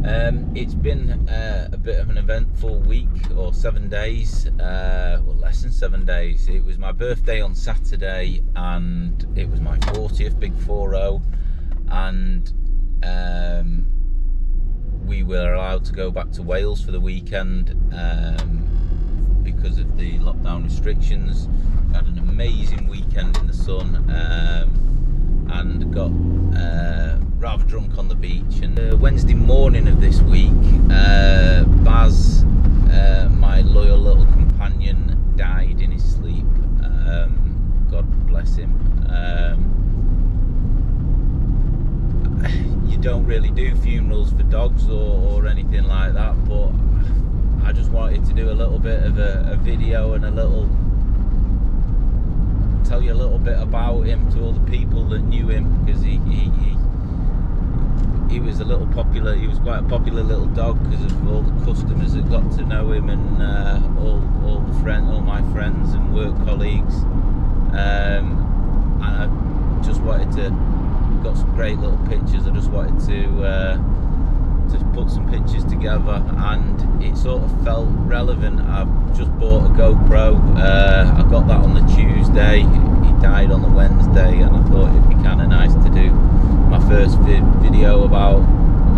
It's been a bit of an eventful week, or 7 days, well, less than 7 days. It was my birthday on Saturday, and it was my 40th, big 40, and we were allowed to go back to Wales for the weekend because of the lockdown restrictions. Had an amazing weekend in the sun, and got rather drunk on the beach. And Wednesday morning of this week, Baz, my loyal little companion, died in his sleep. God bless him. You don't really do funerals for dogs or anything like that, but I just wanted to do a little bit of a video and tell you a little bit about him to all the people that knew him, because he was a little popular. He was quite a popular little dog because of all the customers that got to know him, and all my friends and work colleagues. And I just wanted to, got some great little pictures. I just wanted to put some pictures together, and it sort of felt relevant. I've just bought a GoPro. I got that on the Tuesday. He died on the Wednesday, and I thought it'd be kind of nice to do my first video about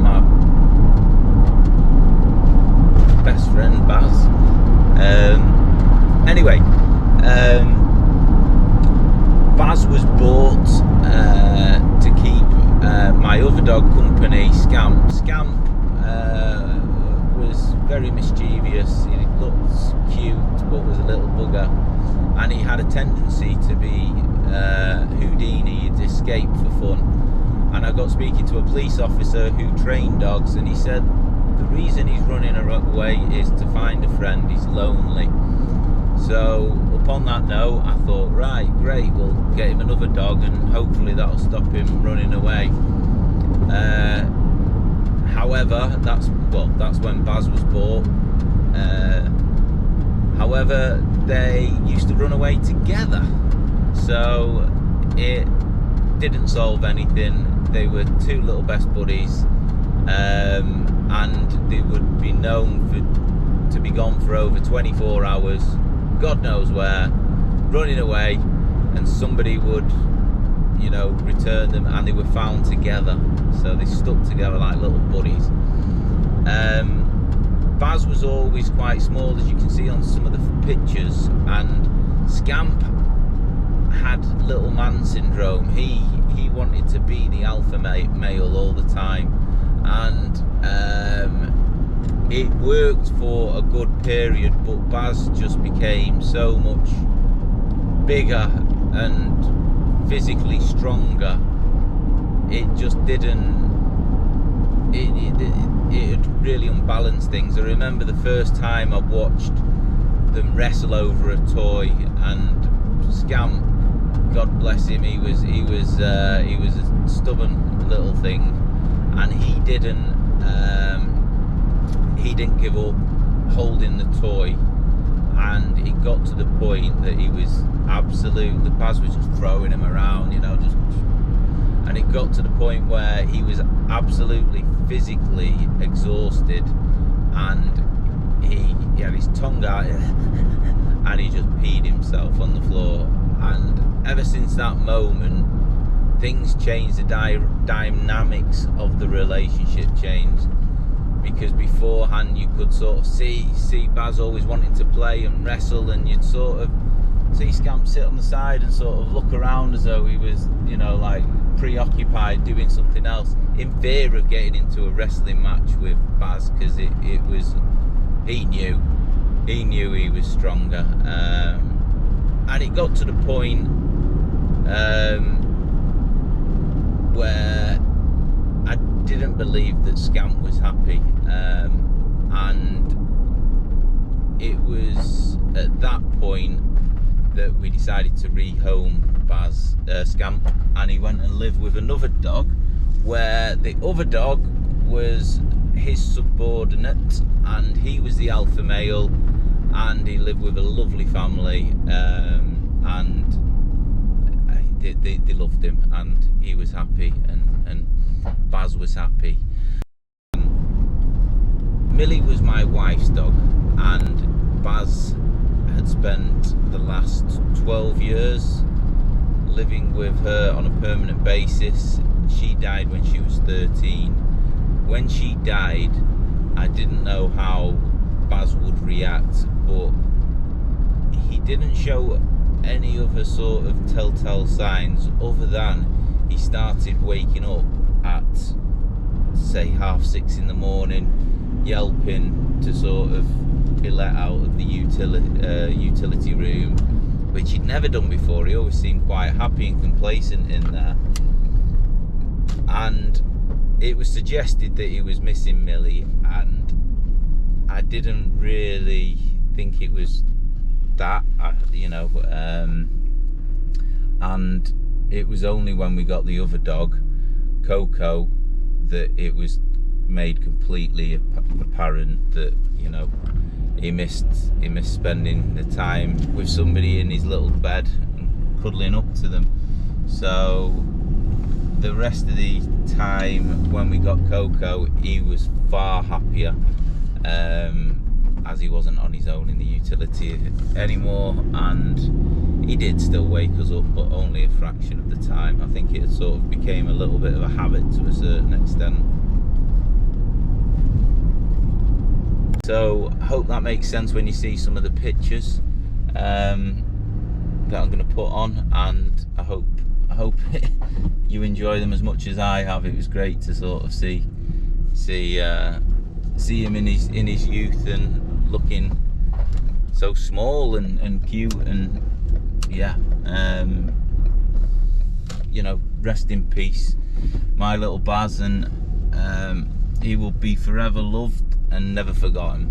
my best friend Baz. Anyway, Baz was bought to keep my other dog company, Scamp. Scamp was very mischievous. He looked cute, but was a little bugger, and he had a tendency to be Houdini. He'd escape for fun. And I got speaking to a police officer who trained dogs, and he said the reason he's running away is to find a friend. He's lonely. So upon that note, I thought, right, great, we'll get him another dog, and hopefully that'll stop him running away. However, that's when Baz was bought. However, they used to run away together, so it didn't solve anything. They were two little best buddies, and they would be known to be gone for over 24 hours, God knows where, running away, and somebody would, return them, and they were found together. So they stuck together like little buddies. Baz was always quite small, as you can see on some of the pictures, and Scamp had little man syndrome. He wanted to be the alpha male all the time, and it worked for a good period, but Baz just became so much bigger and physically stronger. It just didn't, it really unbalanced things. I remember the first time I watched them wrestle over a toy, and Scamp, God bless him, he was a stubborn little thing, and he didn't give up holding the toy, and it got to the point that he was absolutely, Baz was just throwing him around, and it got to the point where he was absolutely physically exhausted, and he had his tongue out and he just peed himself on the floor. And ever since that moment, things changed. The dynamics of the relationship changed, because beforehand you could sort of see Baz always wanting to play and wrestle, and you'd sort of see Scamp sit on the side and sort of look around as though he was, like preoccupied doing something else, in fear of getting into a wrestling match with Baz, because he knew he was stronger. And it got to the point where I didn't believe that Scamp was happy, and it was at that point that we decided to rehome Scamp, and he went and lived with another dog, where the other dog was his subordinate, and he was the alpha male, and he lived with a lovely family, and they loved him, and he was happy, and Baz was happy. Millie was my wife's dog, and Baz had spent the last 12 years living with her on a permanent basis. She died when she was 13. When she died, I didn't know how Baz would react, but he didn't show any other sort of telltale signs other than he started waking up at, say, 6:30 in the morning, yelping to sort of be let out of the utility room, which he'd never done before. He always seemed quite happy and complacent in there. And it was suggested that he was missing Millie, and I didn't really think it was that, and it was only when we got the other dog, Coco, that it was made completely apparent that he missed spending the time with somebody in his little bed and cuddling up to them. So the rest of the time when we got Coco, he was far happier, as he wasn't on his own in the utility anymore, and he did still wake us up, but only a fraction of the time. I think it sort of became a little bit of a habit to a certain extent. So I hope that makes sense when you see some of the pictures that I'm going to put on, and I hope you enjoy them as much as I have. It was great to sort of see him in his youth and looking so small and cute, and rest in peace, my little Baz, and he will be forever loved and never forgotten.